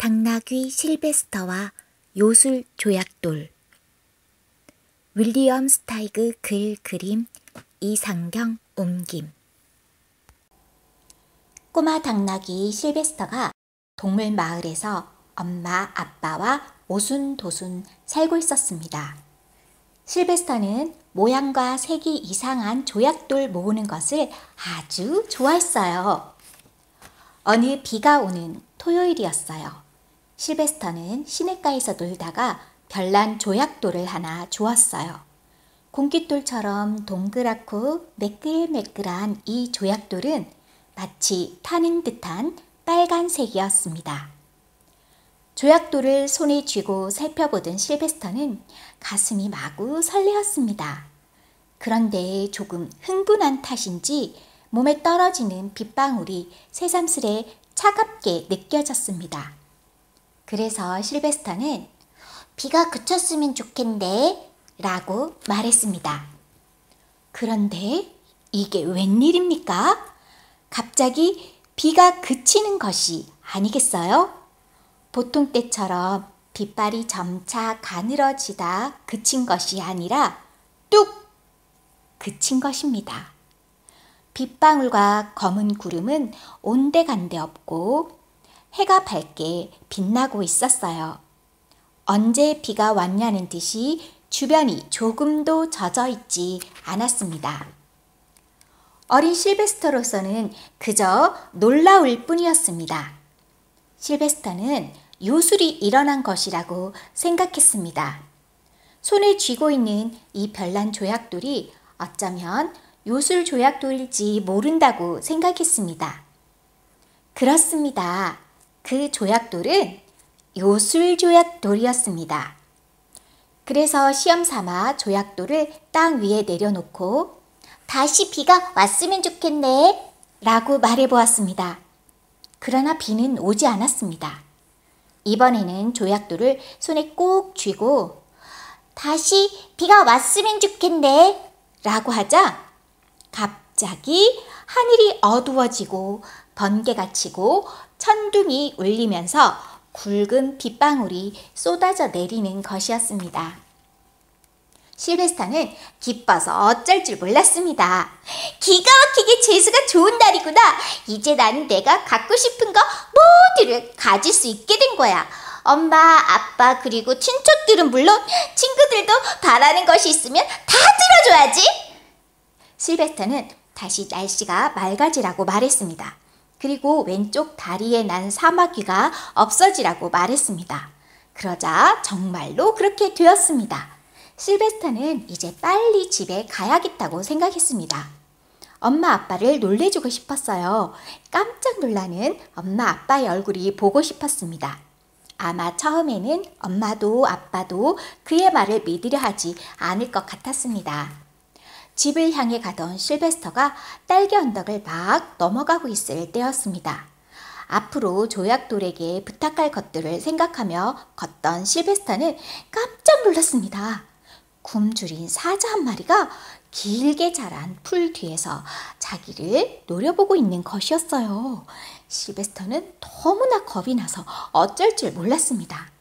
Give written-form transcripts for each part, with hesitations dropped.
당나귀 실베스터와 요술 조약돌. 윌리엄 스타이그 글 그림, 이상경 옮김. 꼬마 당나귀 실베스터가 동물 마을에서 엄마, 아빠와 오순도순 살고 있었습니다. 실베스터는 모양과 색이 이상한 조약돌 모으는 것을 아주 좋아했어요. 어느 비가 오는 토요일이었어요. 실베스터는 시냇가에서 놀다가 별난 조약돌을 하나 주웠어요. 공깃돌처럼 동그랗고 매끌매끌한 이 조약돌은 마치 타는 듯한 빨간색이었습니다. 조약돌을 손에 쥐고 살펴보던 실베스터는 가슴이 마구 설레었습니다. 그런데 조금 흥분한 탓인지 몸에 떨어지는 빗방울이 새삼스레 차갑게 느껴졌습니다. 그래서 실베스터는 비가 그쳤으면 좋겠네 라고 말했습니다. 그런데 이게 웬일입니까? 갑자기 비가 그치는 것이 아니겠어요? 보통 때처럼 빗발이 점차 가늘어지다 그친 것이 아니라 뚝 그친 것입니다. 빗방울과 검은 구름은 온데간데 없고 해가 밝게 빛나고 있었어요. 언제 비가 왔냐는 듯이 주변이 조금도 젖어 있지 않았습니다. 어린 실베스터로서는 그저 놀라울 뿐이었습니다. 실베스터는 요술이 일어난 것이라고 생각했습니다. 손에 쥐고 있는 이 별난 조약돌이 어쩌면 요술 조약돌일지 모른다고 생각했습니다. 그렇습니다. 그 조약돌은 요술 조약돌이었습니다. 그래서 시험삼아 조약돌을 땅 위에 내려놓고 다시 비가 왔으면 좋겠네 라고 말해보았습니다. 그러나 비는 오지 않았습니다. 이번에는 조약돌을 손에 꼭 쥐고 다시 비가 왔으면 좋겠네 라고 하자 갑자기 하늘이 어두워지고 번개가 치고 천둥이 울리면서 굵은 빗방울이 쏟아져 내리는 것이었습니다. 실베스터는 기뻐서 어쩔 줄 몰랐습니다. 기가 막히게 재수가 좋은 날이구나. 이제 나는 내가 갖고 싶은 거 모두를 가질 수 있게 된 거야. 엄마, 아빠 그리고 친척들은 물론 친구들도 바라는 것이 있으면 다 들어줘야지. 실베스터는 다시 날씨가 맑아지라고 말했습니다. 그리고 왼쪽 다리에 난 사마귀가 없어지라고 말했습니다. 그러자 정말로 그렇게 되었습니다. 실베스터는 이제 빨리 집에 가야겠다고 생각했습니다. 엄마 아빠를 놀래주고 싶었어요. 깜짝 놀라는 엄마 아빠의 얼굴이 보고 싶었습니다. 아마 처음에는 엄마도 아빠도 그의 말을 믿으려 하지 않을 것 같았습니다. 집을 향해 가던 실베스터가 딸기 언덕을 막 넘어가고 있을 때였습니다. 앞으로 조약돌에게 부탁할 것들을 생각하며 걷던 실베스터는 깜짝 놀랐습니다. 굶주린 사자 한 마리가 길게 자란 풀 뒤에서 자기를 노려보고 있는 것이었어요. 실베스터는 너무나 겁이 나서 어쩔 줄 몰랐습니다.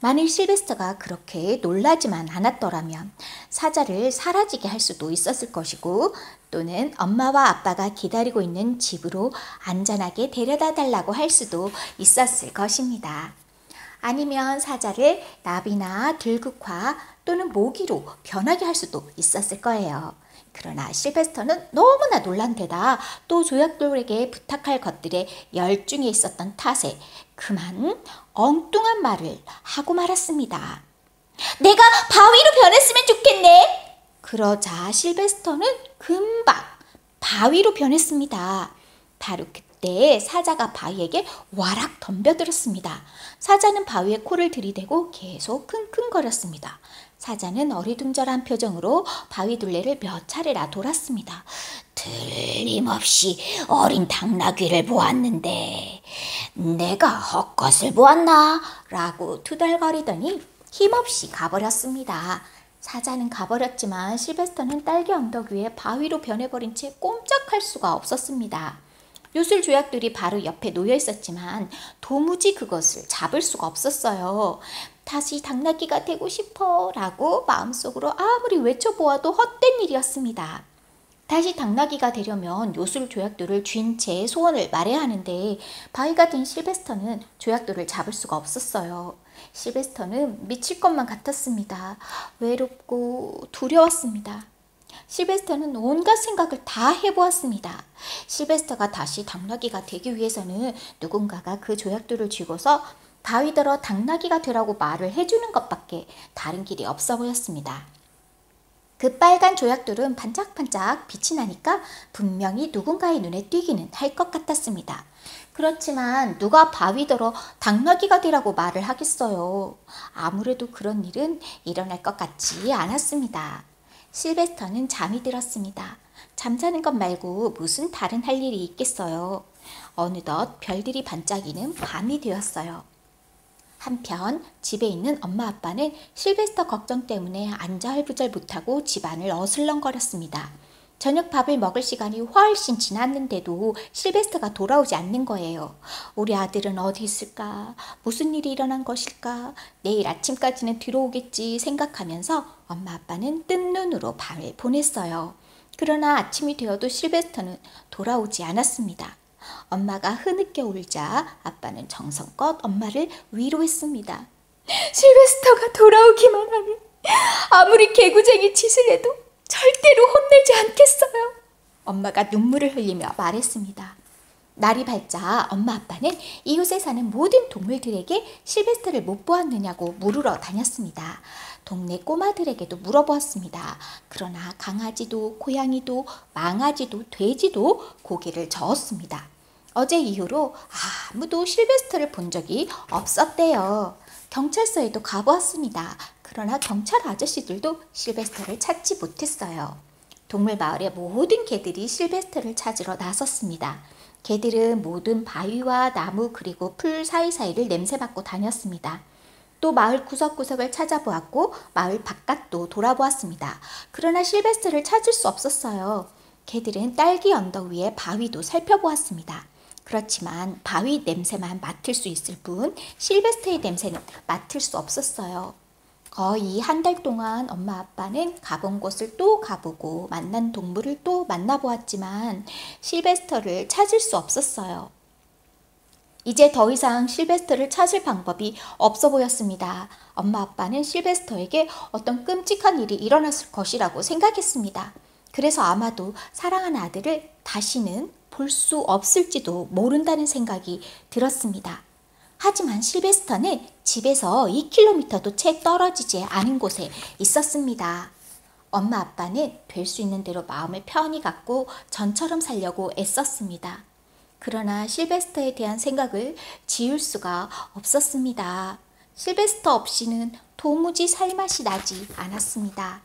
만일 실베스터가 그렇게 놀라지만 않았더라면 사자를 사라지게 할 수도 있었을 것이고 또는 엄마와 아빠가 기다리고 있는 집으로 안전하게 데려다 달라고 할 수도 있었을 것입니다. 아니면 사자를 나비나 들국화 또는 모기로 변하게 할 수도 있었을 거예요. 그러나 실베스터는 너무나 놀란 데다 또 조약돌에게 부탁할 것들에 열중해 있었던 탓에 그만 엉뚱한 말을 하고 말았습니다. 내가 바위로 변했으면 좋겠네. 그러자 실베스터는 금방 바위로 변했습니다. 바로 그때 사자가 바위에게 와락 덤벼들었습니다. 사자는 바위에 코를 들이대고 계속 킁킁거렸습니다. 사자는 어리둥절한 표정으로 바위 둘레를 몇 차례나 돌았습니다. 틀림없이 어린 당나귀를 보았는데 내가 헛것을 보았나? 라고 투덜거리더니 힘없이 가버렸습니다. 사자는 가버렸지만 실베스터는 딸기 언덕 위에 바위로 변해버린 채 꼼짝할 수가 없었습니다. 요술 조약돌이 바로 옆에 놓여 있었지만 도무지 그것을 잡을 수가 없었어요. 다시 당나귀가 되고 싶어 라고 마음속으로 아무리 외쳐보아도 헛된 일이었습니다. 다시 당나귀가 되려면 요술 조약돌을 쥔 채 소원을 말해야 하는데 바위가 된 실베스터는 조약돌을 잡을 수가 없었어요. 실베스터는 미칠 것만 같았습니다. 외롭고 두려웠습니다. 실베스터는 온갖 생각을 다 해보았습니다. 실베스터가 다시 당나귀가 되기 위해서는 누군가가 그 조약돌을 쥐고서 바위더러 당나귀가 되라고 말을 해주는 것밖에 다른 길이 없어 보였습니다. 그 빨간 조약돌은 반짝반짝 빛이 나니까 분명히 누군가의 눈에 띄기는 할 것 같았습니다. 그렇지만 누가 바위더러 당나귀가 되라고 말을 하겠어요. 아무래도 그런 일은 일어날 것 같지 않았습니다. 실베스터는 잠이 들었습니다. 잠자는 것 말고 무슨 다른 할 일이 있겠어요. 어느덧 별들이 반짝이는 밤이 되었어요. 한편 집에 있는 엄마 아빠는 실베스터 걱정 때문에 안절부절 못하고 집안을 어슬렁거렸습니다. 저녁 밥을 먹을 시간이 훨씬 지났는데도 실베스터가 돌아오지 않는 거예요. 우리 아들은 어디 있을까? 무슨 일이 일어난 것일까? 내일 아침까지는 들어오겠지 생각하면서 엄마 아빠는 뜬 눈으로 밤을 보냈어요. 그러나 아침이 되어도 실베스터는 돌아오지 않았습니다. 엄마가 흐느껴 울자 아빠는 정성껏 엄마를 위로했습니다. 실베스터가 돌아오기만 하면 아무리 개구쟁이 짓을 해도 절대로 혼내지 않겠어요. 엄마가 눈물을 흘리며 말했습니다. 날이 밝자 엄마 아빠는 이웃에 사는 모든 동물들에게 실베스터를 못 보았느냐고 물으러 다녔습니다. 동네 꼬마들에게도 물어보았습니다. 그러나 강아지도 고양이도 망아지도 돼지도 고개를 저었습니다. 어제 이후로 아무도 실베스터를 본 적이 없었대요. 경찰서에도 가보았습니다. 그러나 경찰 아저씨들도 실베스터를 찾지 못했어요. 동물마을의 모든 개들이 실베스터를 찾으러 나섰습니다. 개들은 모든 바위와 나무 그리고 풀 사이사이를 냄새맡고 다녔습니다. 또 마을 구석구석을 찾아보았고 마을 바깥도 돌아보았습니다. 그러나 실베스터를 찾을 수 없었어요. 개들은 딸기 언덕 위에 바위도 살펴보았습니다. 그렇지만 바위 냄새만 맡을 수 있을 뿐 실베스터의 냄새는 맡을 수 없었어요. 거의 한 달 동안 엄마 아빠는 가본 곳을 또 가보고 만난 동물을 또 만나보았지만 실베스터를 찾을 수 없었어요. 이제 더 이상 실베스터를 찾을 방법이 없어 보였습니다. 엄마 아빠는 실베스터에게 어떤 끔찍한 일이 일어났을 것이라고 생각했습니다. 그래서 아마도 사랑하는 아들을 다시는 볼 수 없을지도 모른다는 생각이 들었습니다. 하지만 실베스터는 집에서 2km도 채 떨어지지 않은 곳에 있었습니다. 엄마 아빠는 될 수 있는 대로 마음을 편히 갖고 전처럼 살려고 애썼습니다. 그러나 실베스터에 대한 생각을 지울 수가 없었습니다. 실베스터 없이는 도무지 살맛이 나지 않았습니다.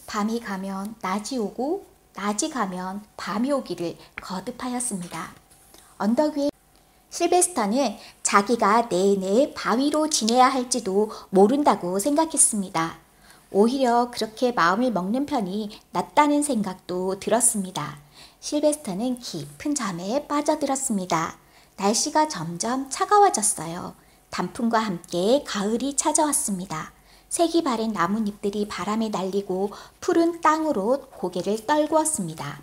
밤이 가면 낮이 오고 낮이 가면 밤이 오기를 거듭하였습니다. 언덕 위에 실베스터는 자기가 내내 바위로 지내야 할지도 모른다고 생각했습니다. 오히려 그렇게 마음을 먹는 편이 낫다는 생각도 들었습니다. 실베스터는 깊은 잠에 빠져들었습니다. 날씨가 점점 차가워졌어요. 단풍과 함께 가을이 찾아왔습니다. 색이 바랜 나뭇잎들이 바람에 날리고 푸른 땅으로 고개를 떨구었습니다.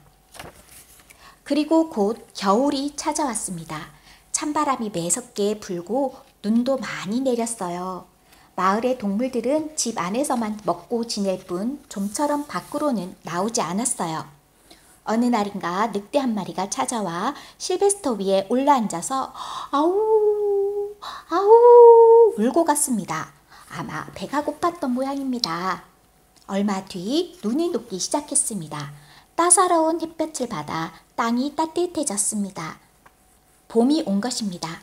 그리고 곧 겨울이 찾아왔습니다. 찬바람이 매섭게 불고 눈도 많이 내렸어요. 마을의 동물들은 집 안에서만 먹고 지낼 뿐 좀처럼 밖으로는 나오지 않았어요. 어느 날인가 늑대 한 마리가 찾아와 실베스터 위에 올라앉아서 아우 아우 울고 갔습니다. 아마 배가 고팠던 모양입니다. 얼마 뒤 눈이 녹기 시작했습니다. 따사로운 햇볕을 받아 땅이 따뜻해졌습니다. 봄이 온 것입니다.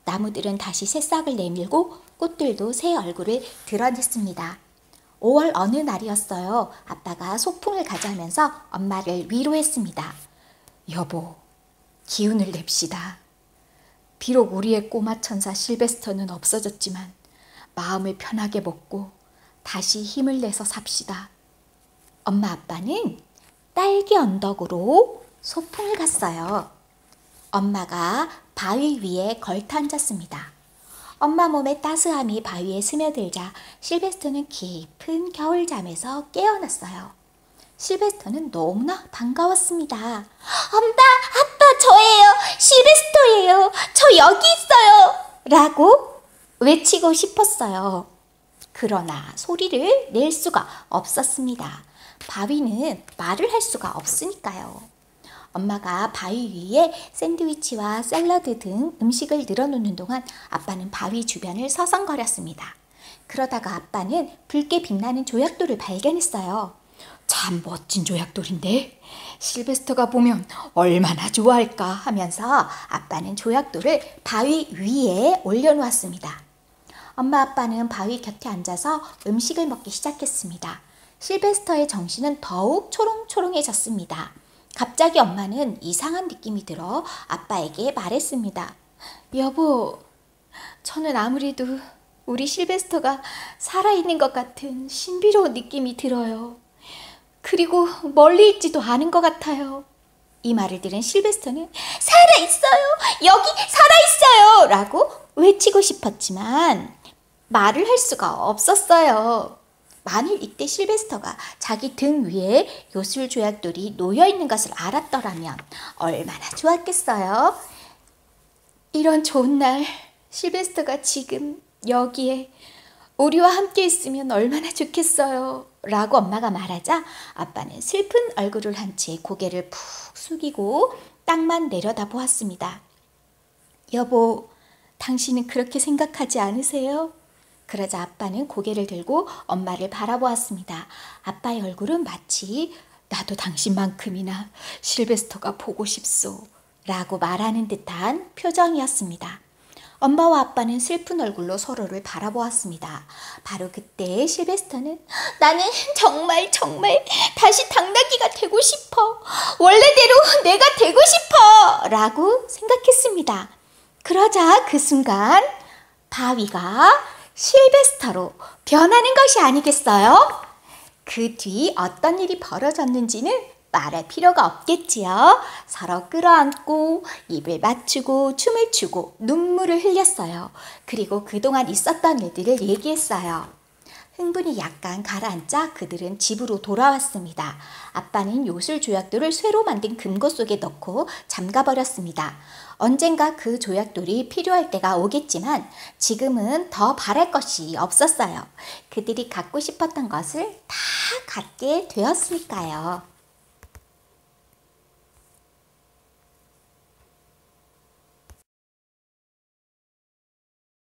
나무들은 다시 새싹을 내밀고 꽃들도 새 얼굴을 드러냈습니다. 5월 어느 날이었어요. 아빠가 소풍을 가자면서 엄마를 위로했습니다. 여보, 기운을 냅시다. 비록 우리의 꼬마 천사 실베스터는 없어졌지만 마음을 편하게 먹고 다시 힘을 내서 삽시다. 엄마 아빠는 딸기 언덕으로 소풍을 갔어요. 엄마가 바위 위에 걸터 앉았습니다. 엄마 몸의 따스함이 바위에 스며들자 실베스터는 깊은 겨울잠에서 깨어났어요. 실베스터는 너무나 반가웠습니다. 엄마, 아빠, 저예요. 실베스터예요. 저 여기 있어요. 라고 외치고 싶었어요. 그러나 소리를 낼 수가 없었습니다. 바위는 말을 할 수가 없으니까요. 엄마가 바위 위에 샌드위치와 샐러드 등 음식을 늘어놓는 동안 아빠는 바위 주변을 서성거렸습니다. 그러다가 아빠는 붉게 빛나는 조약돌을 발견했어요. 참 멋진 조약돌인데 실베스터가 보면 얼마나 좋아할까 하면서 아빠는 조약돌을 바위 위에 올려놓았습니다. 엄마 아빠는 바위 곁에 앉아서 음식을 먹기 시작했습니다. 실베스터의 정신은 더욱 초롱초롱해졌습니다. 갑자기 엄마는 이상한 느낌이 들어 아빠에게 말했습니다. 여보, 저는 아무래도 우리 실베스터가 살아있는 것 같은 신비로운 느낌이 들어요. 그리고 멀리 있지도 않은 것 같아요. 이 말을 들은 실베스터는 살아있어요! 여기 살아있어요! 라고 외치고 싶었지만 말을 할 수가 없었어요. 만일 이때 실베스터가 자기 등 위에 요술 조약돌이 놓여있는 것을 알았더라면 얼마나 좋았겠어요. 이런 좋은 날 실베스터가 지금 여기에 우리와 함께 있으면 얼마나 좋겠어요. 라고 엄마가 말하자 아빠는 슬픈 얼굴을 한 채 고개를 푹 숙이고 땅만 내려다 보았습니다. 여보, 당신은 그렇게 생각하지 않으세요? 그러자 아빠는 고개를 들고 엄마를 바라보았습니다. 아빠의 얼굴은 마치 나도 당신만큼이나 실베스터가 보고 싶소 라고 말하는 듯한 표정이었습니다. 엄마와 아빠는 슬픈 얼굴로 서로를 바라보았습니다. 바로 그때 실베스터는 나는 정말 다시 당나귀가 되고 싶어. 원래대로 내가 되고 싶어 라고 생각했습니다. 그러자 그 순간 바위가 실베스터로 변하는 것이 아니겠어요? 그 뒤 어떤 일이 벌어졌는지는 말할 필요가 없겠지요. 서로 끌어안고 입을 맞추고 춤을 추고 눈물을 흘렸어요. 그리고 그동안 있었던 일들을 얘기했어요. 흥분이 약간 가라앉자 그들은 집으로 돌아왔습니다. 아빠는 요술 조약돌을 쇠로 만든 금고 속에 넣고 잠가버렸습니다. 언젠가 그 조약돌이 필요할 때가 오겠지만 지금은 더 바랄 것이 없었어요. 그들이 갖고 싶었던 것을 다 갖게 되었으니까요.